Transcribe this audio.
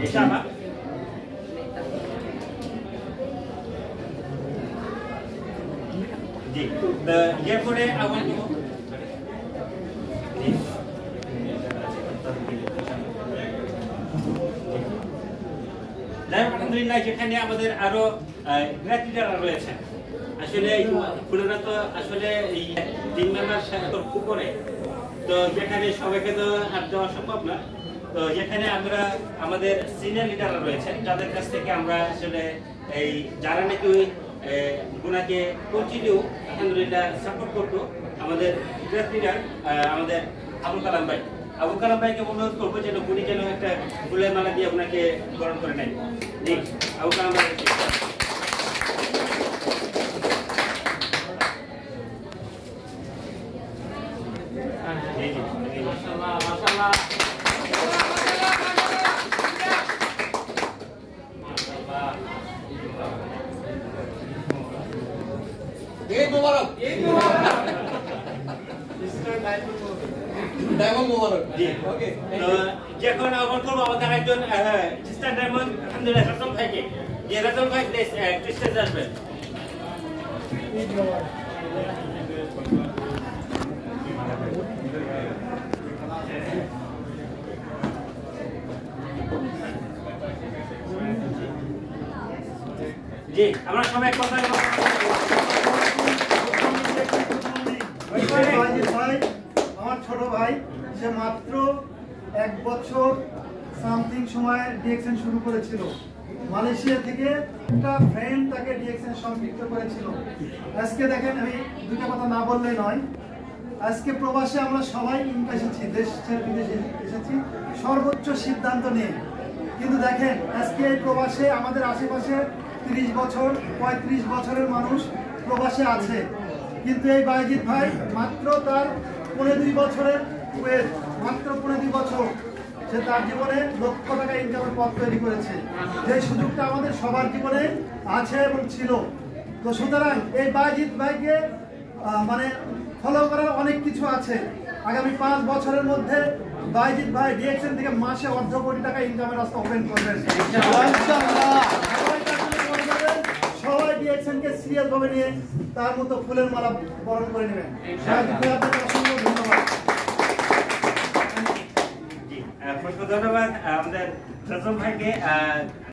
ইনশাআল্লাহ। জি, এরপরে আমার আলহামদুলিল্লাহ যেখানে আমাদের আরো গ্র্যাজুয়েটরা রয়েছেন। আসলে ফুলেরা তো আসলে এই 3 মেম্বার উপরে, তো যেখানে সবাইকে তো হাত দেওয়া সম্ভব না। তো যেখানে আমরা আমাদের সিনিয়র লিডাররা রয়েছেন, যাদের কাছ থেকে আমরা আসলে এই যারা নাকি গুনাকে কন্টিনিউ আলহামদুলিল্লাহ সাপোর্ট করতো, আমাদের লিডার আমাদের আবুল কালাম ভাই। আবুল কালাম ভাইকে অনুরোধ করবো যেন উনি যেন একটা ফুলের মালা দিয়ে ওনাকে বরণ করে নেন। জি, আবুল কালাম ভাই। যখন আমার করবো আমাদের একজন সিস্টার ডায়মন্ড আলহামদুলিল্লাহ রাসেল ভাইকে, যে রাসেল ভাই স্টেজ আসবেন। জি, আমরা সবাই কথা আমার ছোট ভাই, সে মাত্র 1 বছর সামথিং সময় ডিএক্সএন শুরু করেছিল। মালয়েশিয়া থেকে একটা ফ্রেন্ড তাকে ডিএক্সএন সম্পৃক্ত করেছিল। আজকে দেখেন, আমি দুইটা কথা না বললে নয়, আজকে প্রবাসে আমরা সবাই এসেছি, দেশ ছেড়ে বিদেশে এসেছি সর্বোচ্চ সিদ্ধান্ত নিয়ে। কিন্তু দেখেন আজকে এই প্রবাসে আমাদের আশেপাশে 30 বছর 35 বছরের মানুষ প্রবাসে আছে, কিন্তু এই বাইজিৎ ভাই মাত্র তার 15 বছরের ওয়েট, মাত্র 15 বছর সে তার জীবনে লক্ষ টাকা ইনকামের পথ তৈরি করেছে। যে সুযোগটা আমাদের সবার জীবনে আছে এবং ছিল। তো সুতরাং এই বাইজিৎ ভাইকে মানে ফলো করার অনেক কিছু আছে। আগামী 5 বছরের মধ্যে বাইজিৎ ভাই ডিএক্সএন থেকে মাসে 1.5 কোটি টাকা ইনকামের রাস্তা ওপেন করবেন। সবাই ডিএক্সএনকে সিরিয়াস ভাবে নিয়ে তার মতো ফুলের মালা বরণ করে নেবেন। ধন্যবাদ আমাদের রাসেল ভাইকে।